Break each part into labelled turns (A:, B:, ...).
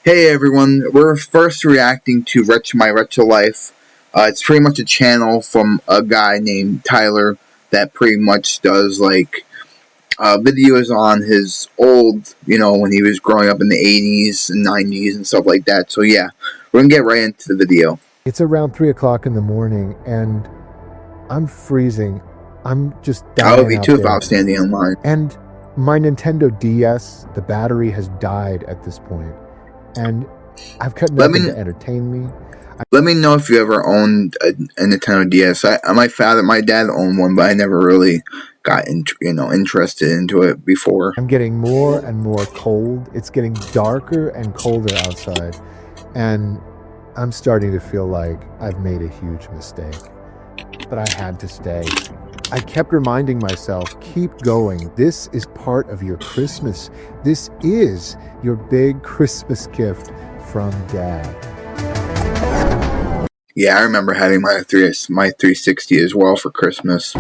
A: Hey everyone, we're first reacting to My Retro Life. It's pretty much a channel from a guy named Tyler that pretty much does videos on his old, when he was growing up in the 80s and 90s and stuff like that. So yeah, we're gonna get right into the video.
B: It's around 3 o'clock in the morning and I'm freezing. I'm just dying.
A: I would be too if I was standing in line.
B: And my Nintendo DS, the battery has died at this point. And I've got nothing to entertain me.
A: Let me know if you ever owned a Nintendo DS. My dad owned one, but I never really got interested into it before.
B: I'm getting more and more cold. It's getting darker and colder outside, and I'm starting to feel like I've made a huge mistake. But I had to stay. I kept reminding myself, keep going. This is part of your Christmas. This is your big Christmas gift from Dad.
A: Yeah, I remember having my 360 as well for Christmas.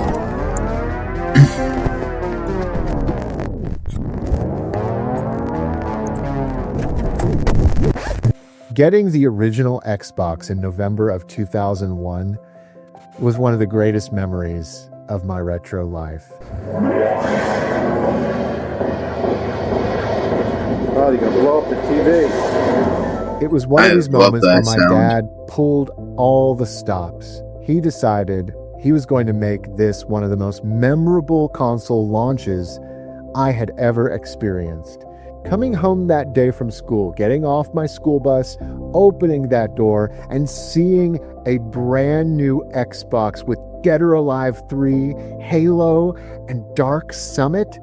B: Getting the original Xbox in November of 2001 was one of the greatest memories of my retro life.
C: Oh, you're gonna blow up the TV.
B: It was one of these moments where my dad pulled all the stops. He decided he was going to make this one of the most memorable console launches I had ever experienced. Coming home that day from school, getting off my school bus, opening that door, and seeing a brand new Xbox with Dead or Alive 3, Halo, and Dark Summit,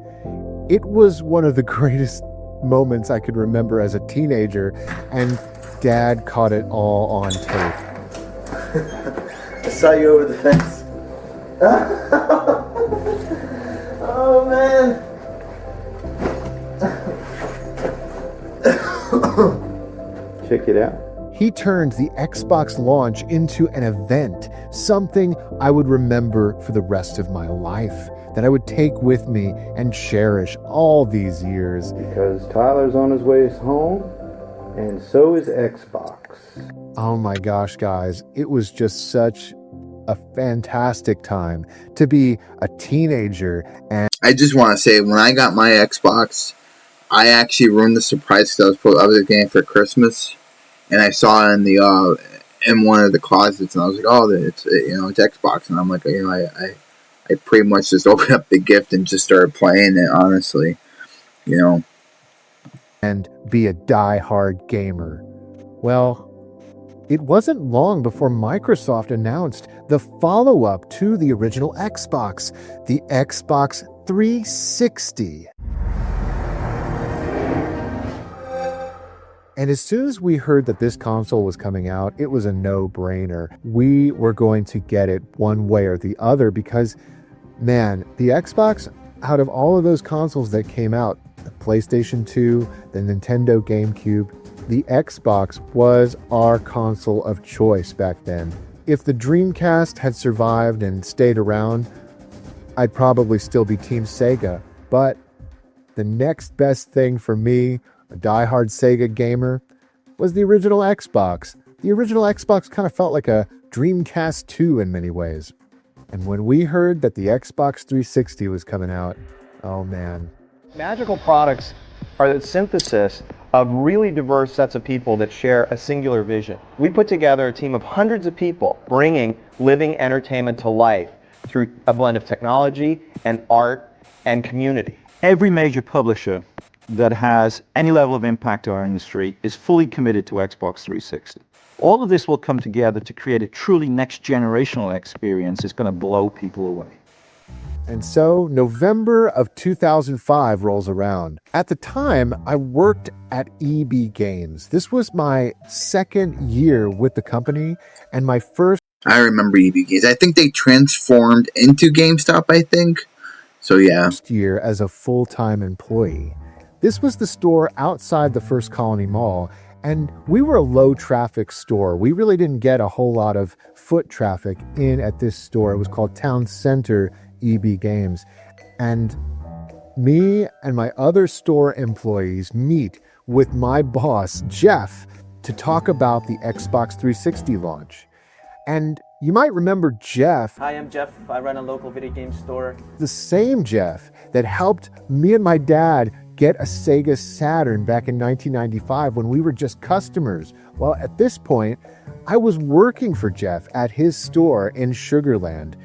B: it was one of the greatest moments I could remember as a teenager, and Dad caught it all on tape.
C: I saw you over the fence. Oh, man. Check it out.
B: He turned the Xbox launch into an event, something I would remember for the rest of my life, that I would take with me and cherish all these years.
C: Because Tyler's on his way home, and so is Xbox.
B: Oh my gosh, guys, it was just such a fantastic time to be a teenager. And
A: I just want to say, when I got my Xbox, I actually ruined the surprise because I was getting it for Christmas, and I saw it in one of the closets, and I was like, "Oh, it's Xbox," and I'm like, I pretty much just opened up the gift and just started playing it, honestly,
B: and be a die-hard gamer. Well, it wasn't long before Microsoft announced the follow-up to the original Xbox, the Xbox 360. And as soon as we heard that this console was coming out, it was a no-brainer. We were going to get it one way or the other because, man, the Xbox, out of all of those consoles that came out, the PlayStation 2, the Nintendo GameCube, the Xbox was our console of choice back then. If the Dreamcast had survived and stayed around, I'd probably still be Team Sega. But the next best thing for me, a diehard Sega gamer, was the original Xbox. The original Xbox kind of felt like a Dreamcast 2 in many ways. And when we heard that the Xbox 360 was coming out, oh man.
D: Magical products are the synthesis of really diverse sets of people that share a singular vision. We put together a team of hundreds of people bringing living entertainment to life through a blend of technology and art and community.
E: Every major publisher that has any level of impact to our industry is fully committed to Xbox 360. All of this will come together to create a truly next generational experience that's going to blow people away.
B: And so November of 2005 rolls around. At the time, I worked at EB Games. This was my second year with the company and my first...
A: I remember EB Games. I think they transformed into GameStop, I think. So yeah.
B: Year as a full-time employee. This was the store outside the First Colony Mall, and we were a low-traffic store. We really didn't get a whole lot of foot traffic in at this store. It was called Town Center EB Games. And me and my other store employees meet with my boss, Jeff, to talk about the Xbox 360 launch. And you might remember Jeff,
F: Hi, I'm Jeff. I run a local video game store.
B: the same Jeff that helped me and my dad get a Sega Saturn back in 1995 when we were just customers. Well, at this point, I was working for Jeff at his store in Sugarland.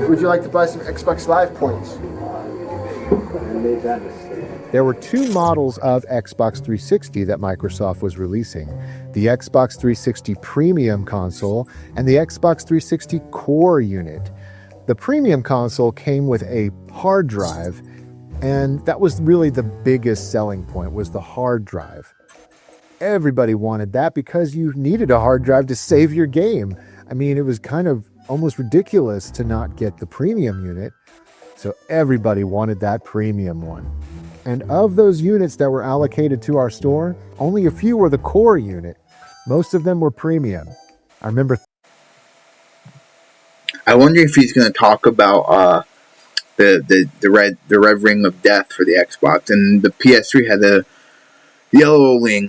G: Would you like to buy some Xbox Live points?
C: I made that mistake.
B: There were two models of Xbox 360 that Microsoft was releasing, the Xbox 360 Premium console and the Xbox 360 Core unit. The Premium console came with a hard drive, and that was really the biggest selling point, was the hard drive. Everybody wanted that because you needed a hard drive to save your game. I mean, it was kind of almost ridiculous to not get the Premium unit, so everybody wanted that Premium one. And of those units that were allocated to our store, only a few were the Core unit. Most of them were Premium. I remember.
A: I wonder if he's going to talk about the red ring of death for the Xbox, and the PS3 had the yellow ring,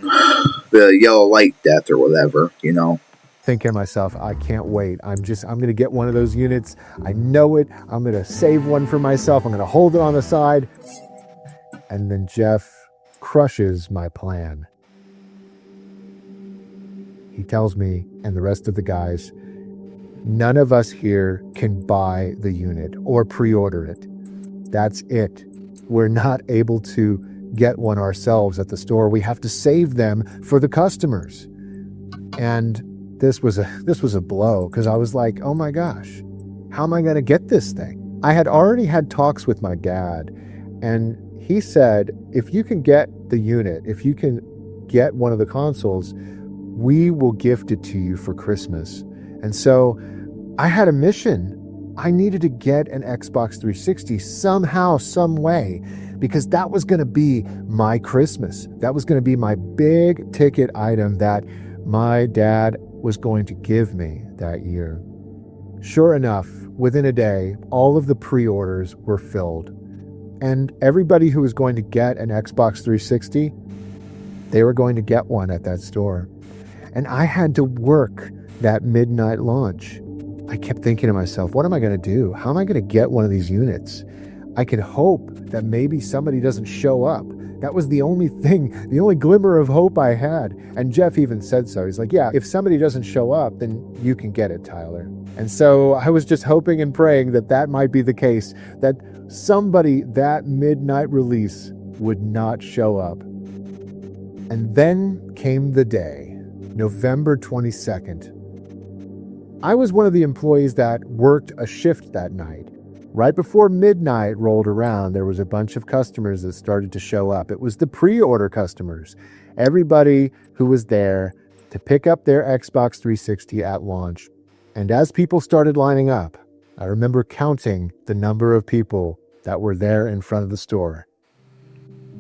A: the yellow light death or whatever, you know.
B: Thinking to myself, I can't wait. I'm going to get one of those units. I know it. I'm going to save one for myself. I'm going to hold it on the side. And then Jeff crushes my plan. He tells me and the rest of the guys, none of us here can buy the unit or pre-order it. That's it. We're not able to get one ourselves at the store. We have to save them for the customers. And this was a blow, because I was like, oh my gosh, how am I going to get this thing? I had already had talks with my dad, and he said, if you can get the unit, if you can get one of the consoles, we will gift it to you for Christmas. And so I had a mission. I needed to get an Xbox 360 somehow, some way, because that was going to be my Christmas. That was going to be my big ticket item that my dad was going to give me that year. Sure enough, within a day, all of the pre-orders were filled. And everybody who was going to get an Xbox 360, they were going to get one at that store. And I had to work that midnight launch. I kept thinking to myself, what am I going to do? How am I going to get one of these units? I could hope that maybe somebody doesn't show up. That was the only thing, the only glimmer of hope I had. And Jeff even said so. He's like, yeah, if somebody doesn't show up, then you can get it, Tyler. And so I was just hoping and praying that that might be the case, that somebody that midnight release would not show up. And then came the day, November 22nd. I was one of the employees that worked a shift that night. Right before midnight rolled around, there was a bunch of customers that started to show up. It was the pre-order customers, everybody who was there to pick up their Xbox 360 at launch. And as people started lining up, I remember counting the number of people that were there in front of the store.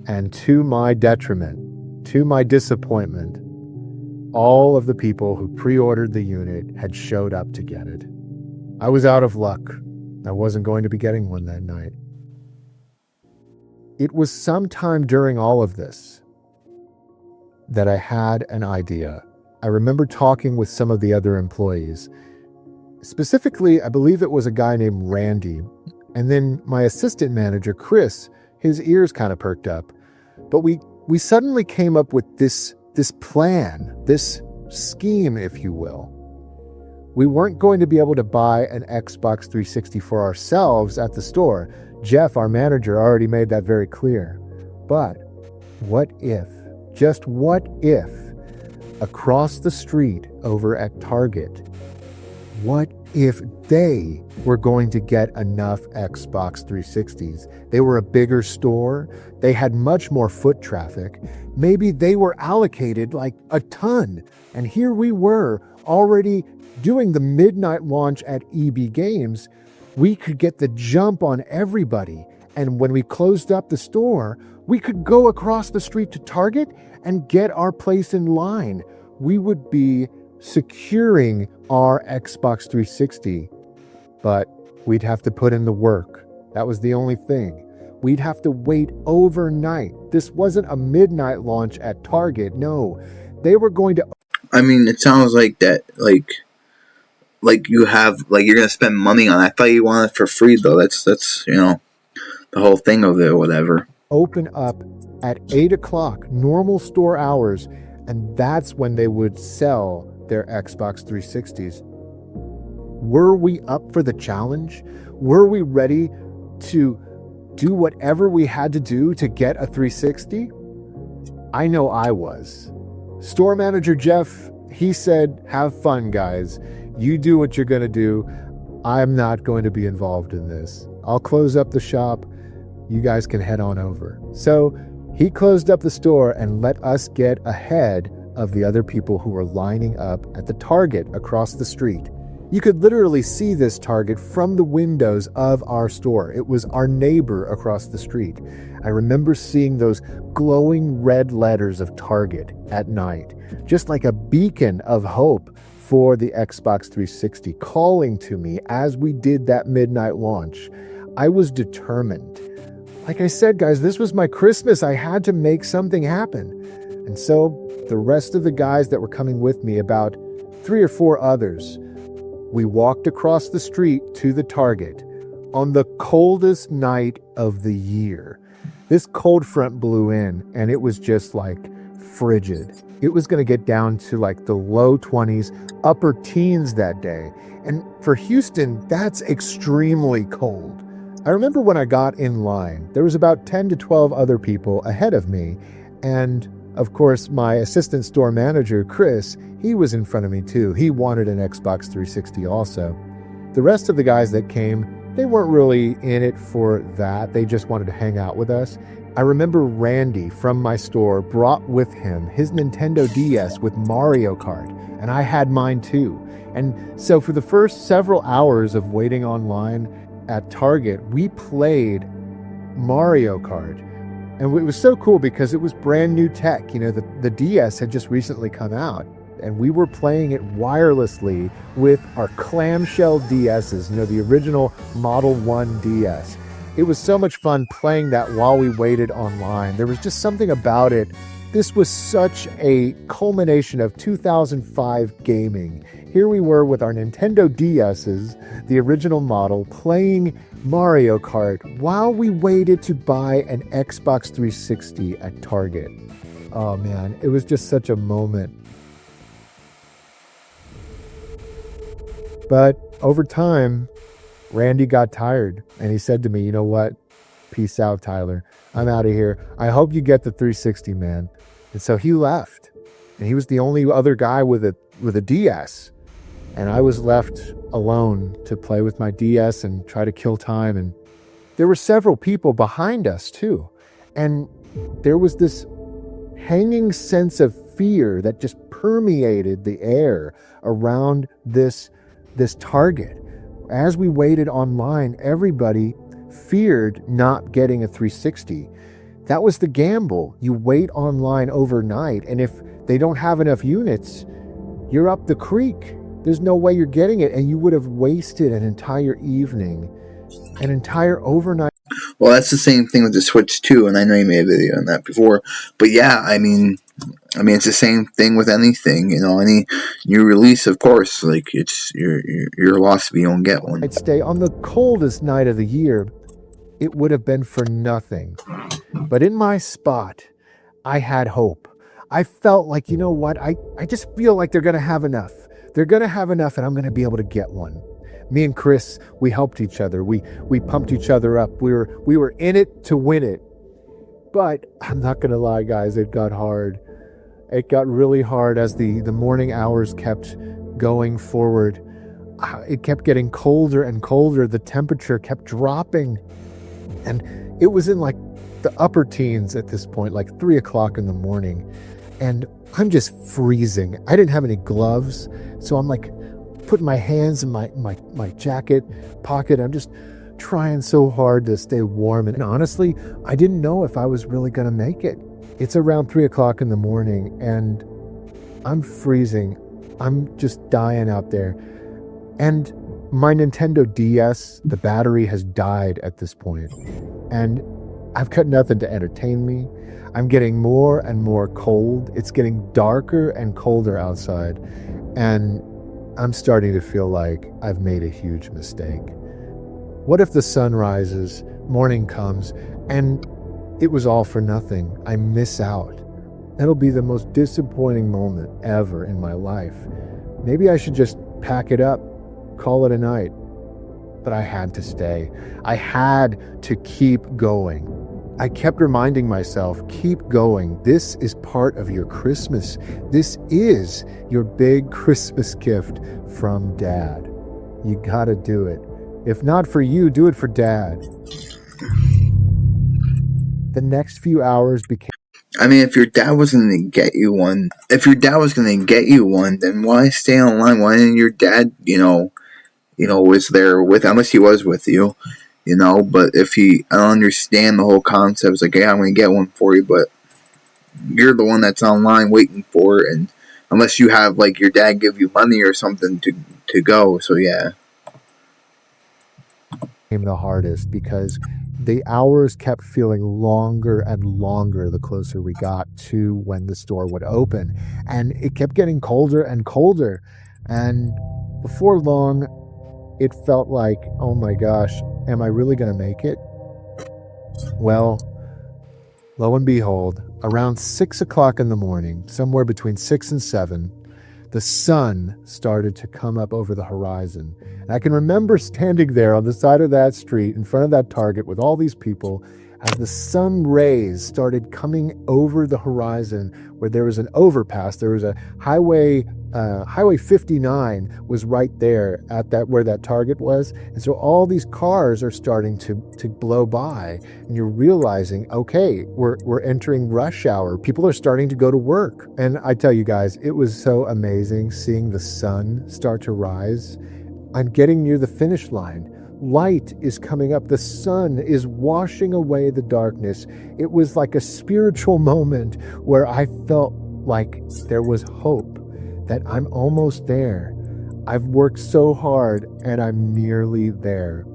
B: And to my detriment, to my disappointment, all of the people who pre-ordered the unit had showed up to get it. I was out of luck. I wasn't going to be getting one that night. It was sometime during all of this that I had an idea. I remember talking with some of the other employees. Specifically, I believe it was a guy named Randy. And then my assistant manager, Chris, his ears kind of perked up. But we suddenly came up with this plan, this scheme, if you will. We weren't going to be able to buy an Xbox 360 for ourselves at the store. Jeff, our manager, already made that very clear. But what if, just what if, across the street over at Target, what if they were going to get enough Xbox 360s? They were a bigger store. They had much more foot traffic. Maybe they were allocated like a ton. And here we were already doing the midnight launch at EB Games. We could get the jump on everybody. And when we closed up the store, we could go across the street to Target and get our place in line. We would be securing our Xbox 360, but we'd have to put in the work. That was the only thing. We'd have to wait overnight. This wasn't a midnight launch at Target. No, they were going to.
A: I mean, it sounds like that, like you have, like you're gonna spend money on it. I thought you wanted it for free though. That's the whole thing of it or whatever.
B: Open up at 8 o'clock, normal store hours, and that's when they would sell their Xbox 360s. Were we up for the challenge? Were we ready to do whatever we had to do to get a 360? I know I was. Store manager Jeff, he said, have fun, guys. You do what you're going to do. I'm not going to be involved in this. I'll close up the shop. You guys can head on over. So he closed up the store and let us get ahead of the other people who were lining up at the Target across the street. You could literally see this Target from the windows of our store. It was our neighbor across the street. I remember seeing those glowing red letters of Target at night, just like a beacon of hope for the Xbox 360 calling to me as we did that midnight launch. I was determined. Like I said, guys, this was my Christmas. I had to make something happen. And so the rest of the guys that were coming with me, about 3 or 4 others, we walked across the street to the Target on the coldest night of the year. This cold front blew in and it was just like frigid. It was going to get down to like the low 20s, upper teens that day. And for Houston, that's extremely cold. I remember when I got in line, there was about 10 to 12 other people ahead of me. And of course, my assistant store manager, Chris, he was in front of me too. He wanted an Xbox 360 also. The rest of the guys that came, they weren't really in it for that. They just wanted to hang out with us. I remember Randy from my store brought with him his Nintendo DS with Mario Kart, and I had mine too. And so for the first several hours of waiting online at Target, we played Mario Kart. And it was so cool because it was brand new tech. The DS had just recently come out, and we were playing it wirelessly with our clamshell DSs, the original Model 1 DS. It was so much fun playing that while we waited online. There was just something about it. This was such a culmination of 2005 gaming. Here we were with our Nintendo DSs, the original model, playing Mario Kart while we waited to buy an Xbox 360 at Target. Oh man, it was just such a moment. But over time, Randy got tired and he said to me, you know what? Peace out, Tyler. I'm out of here. I hope you get the 360, man. And so he left. And he was the only other guy with a DS. And I was left alone to play with my DS and try to kill time. And there were several people behind us too. And there was this hanging sense of fear that just permeated the air around this Target. As we waited online, everybody feared not getting a 360. That was the gamble. You wait online overnight, and if they don't have enough units, you're up the creek. There's no way you're getting it, and you would have wasted an entire evening, an entire overnight.
A: Well, that's the same thing with the Switch too, and I know you made a video on that before. But yeah, I mean, it's the same thing with anything. Any new release, of course, like you're lost if you don't get one.
B: I'd stay on the coldest night of the year. It would have been for nothing. But in my spot, I had hope. I felt like, you know what? I just feel like they're going to have enough. They're going to have enough, and I'm going to be able to get one. Me and Chris, we helped each other. We pumped each other up. We were in it to win it. But I'm not going to lie, guys, it got hard. It got really hard as the morning hours kept going forward. It kept getting colder and colder. The temperature kept dropping. And it was in like the upper teens at this point, like 3 o'clock in the morning. And I'm just freezing. I didn't have any gloves. So I'm like putting my hands in my jacket pocket. I'm just trying so hard to stay warm. And honestly, I didn't know if I was really going to make it. It's around 3 o'clock in the morning and I'm freezing. I'm just dying out there. And my Nintendo DS, the battery has died at this point. And I've got nothing to entertain me. I'm getting more and more cold. It's getting darker and colder outside. And I'm starting to feel like I've made a huge mistake. What if the sun rises, morning comes, and it was all for nothing? I miss out. That'll be the most disappointing moment ever in my life. Maybe I should just pack it up, call it a night. But I had to stay. I had to keep going. I kept reminding myself, keep going. This is part of your Christmas. This is your big Christmas gift from Dad. You gotta do it. If not for you, do it for Dad. The next few hours became...
A: I mean, if your dad was going to get you one, then why stay online? Why didn't your dad, was there with, unless he was with you, but if I don't understand the whole concept. It's like, hey, I'm going to get one for you, but you're the one that's online waiting for it, and unless you have, like, your dad give you money or something to go, so yeah.
B: The hardest because the hours kept feeling longer and longer the closer we got to when the store would open, and it kept getting colder and colder, and before long it felt like, oh my gosh, am I really gonna make it? Well, lo and behold, around 6 o'clock in the morning, somewhere between 6 and 7, the sun started to come up over the horizon. And I can remember standing there on the side of that street in front of that Target with all these people as the sun rays started coming over the horizon where there was an overpass. There was a highway 59 was right there at that where that Target was. And so all these cars are starting to blow by, and you're realizing, okay, we're entering rush hour. People are starting to go to work. And I tell you guys, it was so amazing seeing the sun start to rise. I'm getting near the finish line. Light is coming up. The sun is washing away the darkness. It was like a spiritual moment where I felt like there was hope, that I'm almost there. I've worked so hard and I'm nearly there.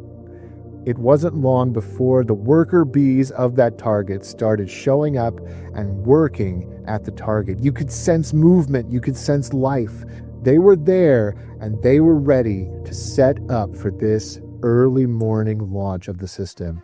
B: It wasn't long before the worker bees of that Target started showing up and working at the Target. You could sense movement. You could sense life. They were there and they were ready to set up for this early morning launch of the system.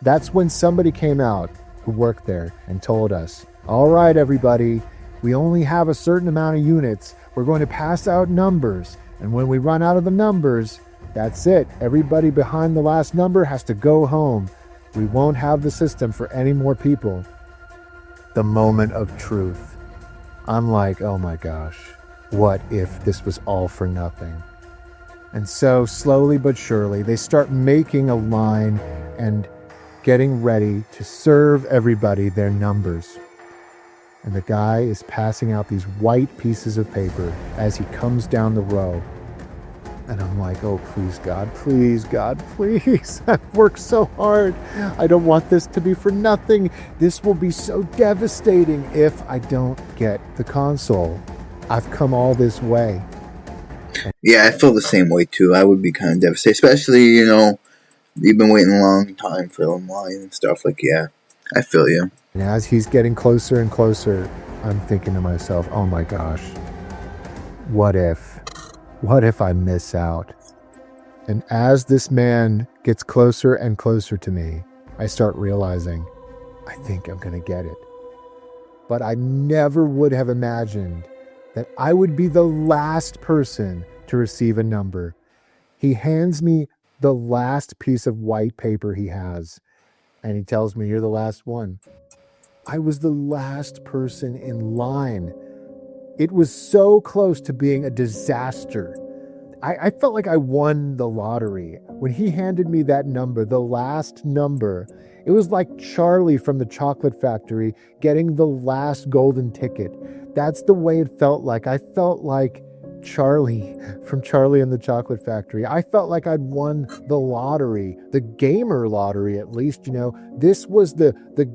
B: That's when somebody came out who worked there and told us, all right, everybody, we only have a certain amount of units. We're going to pass out numbers. And when we run out of the numbers, that's it. Everybody behind the last number has to go home. We won't have the system for any more people. The moment of truth. I'm like, oh my gosh, what if this was all for nothing? And so slowly but surely, they start making a line and getting ready to serve everybody their numbers. And the guy is passing out these white pieces of paper as he comes down the row. And I'm like, oh, please, God, please, God, please. I've worked so hard. I don't want this to be for nothing. This will be so devastating if I don't get the console. I've come all this way.
A: Yeah, I feel the same way too. I would be kind of devastated, especially, you've been waiting a long time for online and stuff. Like, yeah, I feel you.
B: And as he's getting closer and closer, I'm thinking to myself, oh my gosh, what if I miss out? And as this man gets closer and closer to me, I start realizing, I think I'm going to get it. But I never would have imagined that I would be the last person to receive a number. He hands me the last piece of white paper he has, and he tells me, you're the last one. I was the last person in line. It was so close to being a disaster. I felt like I won the lottery. When he handed me that number, the last number, it was like Charlie from the Chocolate Factory getting the last golden ticket. That's the way it felt like. I felt like Charlie from Charlie and the Chocolate Factory. I felt like I'd won the lottery, the gamer lottery at least, This was the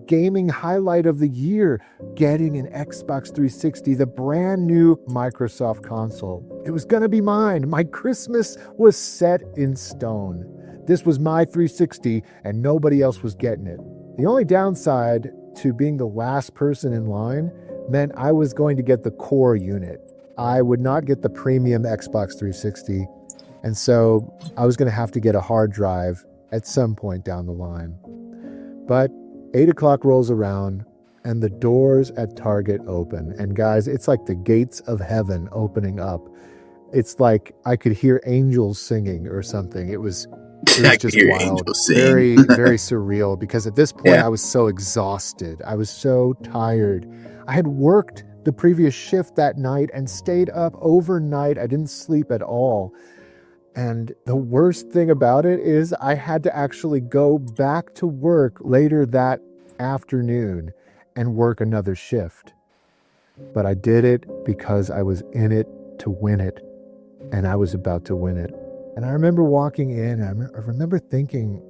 B: gaming highlight of the year, getting an Xbox 360, the brand new Microsoft console. It was going to be mine. My Christmas was set in stone. This was my 360 and nobody else was getting it. The only downside to being the last person in line meant I was going to get the core unit. I would not get the premium Xbox 360, and so I was going to have to get a hard drive at some point down the line. But 8 o'clock rolls around, and the doors at Target open. And guys, it's like the gates of heaven opening up. It's like I could hear angels singing or something. It was just wild. Very, very surreal, because at this point I was so exhausted. I was so tired. I had worked the previous shift that night and stayed up overnight. I didn't sleep at all. And the worst thing about it is I had to actually go back to work later that afternoon and work another shift. But I did it because I was in it to win it, and I was about to win it. And I remember walking in, I remember thinking,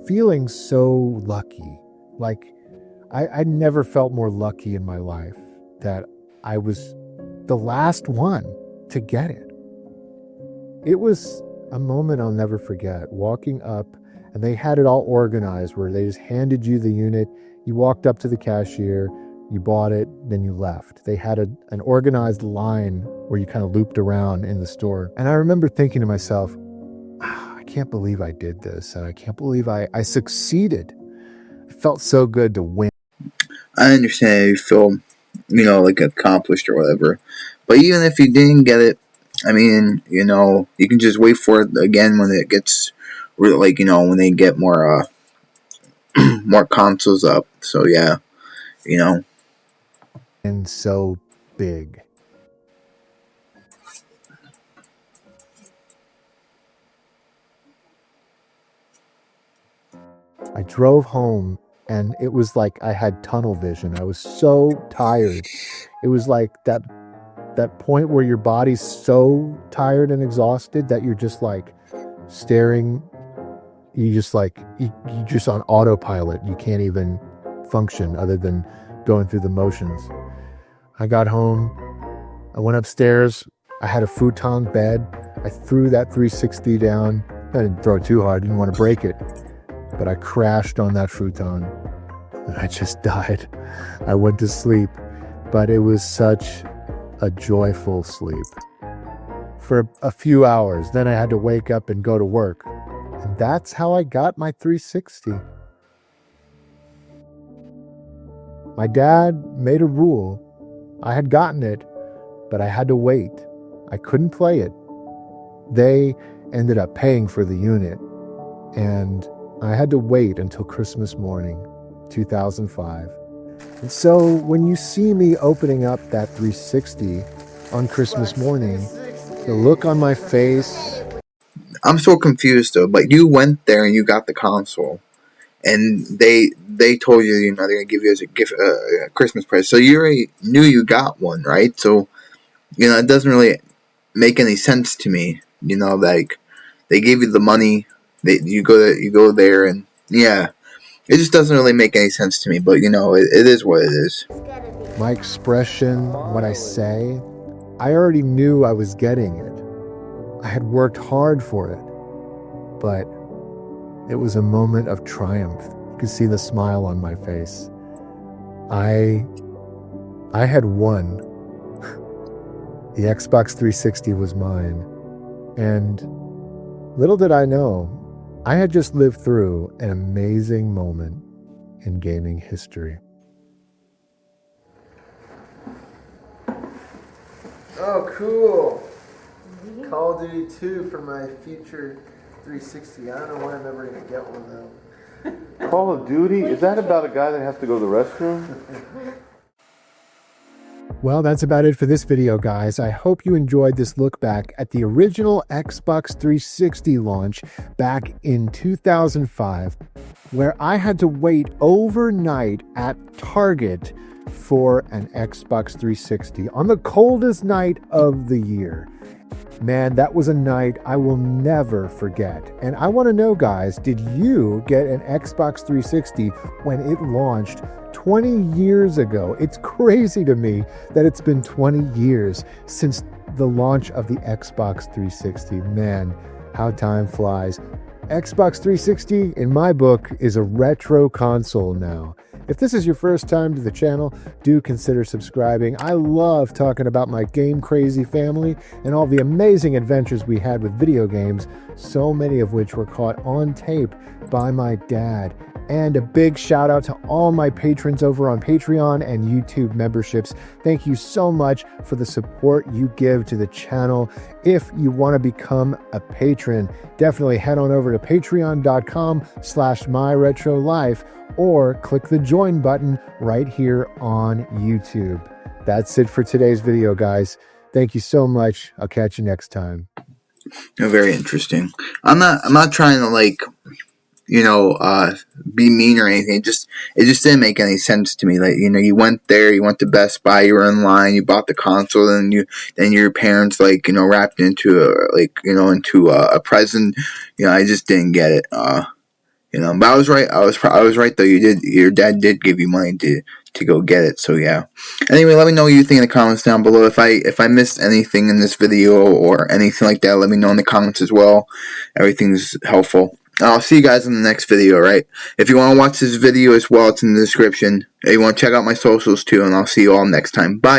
B: feeling so lucky. Like I never felt more lucky in my life that I was the last one to get it. It was a moment I'll never forget, walking up, and they had it all organized where they just handed you the unit. You walked up to the cashier, you bought it, then you left. They had an organized line where you kind of looped around in the store. And I remember thinking to myself, I can't believe I did this, and I can't believe I succeeded. It felt so good to win.
A: I understand you feel, like accomplished or whatever. But even if you didn't get it, I mean, you can just wait for it again when it gets, when they get more, more consoles up. So yeah,
B: And so big. I drove home, and it was like I had tunnel vision. I was so tired. It was like that point where your body's so tired and exhausted that you're just like staring. You just on autopilot. You can't even function other than going through the motions. I got home. I went upstairs. I had a futon bed. I threw that 360 down. I didn't throw it too hard. I didn't want to break it. But I crashed on that futon, and I just died. I went to sleep, but it was such a joyful sleep. For a few hours, then I had to wake up and go to work. And that's how I got my 360. My dad made a rule. I had gotten it, but I had to wait. I couldn't play it. They ended up paying for the unit, and I had to wait until Christmas morning, 2005. And so when you see me opening up that 360 on Christmas morning, the look on my face...
A: I'm so confused though, but you went there and you got the console, and they told you, they're going to give you as a gift, a Christmas present. So you already knew you got one, right? So, it doesn't really make any sense to me, like they gave you the money, you go there, and yeah, it just doesn't really make any sense to me, but it is what it is.
B: My expression, what I say, I already knew I was getting it. I had worked hard for it, but it was a moment of triumph. You could see the smile on my face. I had won. The Xbox 360 was mine, and little did I know, I had just lived through an amazing moment in gaming history.
G: Oh, cool. Call of Duty 2 for my future 360. I don't know when I'm ever going to get one, though.
C: Call of Duty? Is that about a guy that has to go to the restroom?
B: Well, that's about it for this video, guys. I hope you enjoyed this look back at the original Xbox 360 launch back in 2005, where I had to wait overnight at Target for an Xbox 360 on the coldest night of the year. Man, that was a night I will never forget. And I want to know, guys, did you get an Xbox 360 when it launched 20 years ago? It's crazy to me that it's been 20 years since the launch of the Xbox 360. Man, how time flies. Xbox 360, in my book, is a retro console now. If this is your first time to the channel, do consider subscribing. I love talking about my game crazy family and all the amazing adventures we had with video games, so many of which were caught on tape by my dad. And a big shout out to all my patrons over on Patreon and YouTube memberships. Thank you so much for the support you give to the channel. If you want to become a patron, definitely head on over to patreon.com/myretrolife or click the join button right here on YouTube. That's it for today's video, guys. Thank you so much. I'll catch you next time.
A: Very interesting. I'm not trying to like, be mean or anything. It just didn't make any sense to me. Like, you went there, you went to Best Buy, you were in line, you bought the console, then your parents wrapped into a present. I just didn't get it. But I was right. I was right though. Your dad did give you money to go get it. So yeah. Anyway, let me know what you think in the comments down below. If I missed anything in this video or anything like that, let me know in the comments as well. Everything's helpful. I'll see you guys in the next video, right? If you want to watch this video as well, it's in the description. If you want to check out my socials too, and I'll see you all next time. Bye.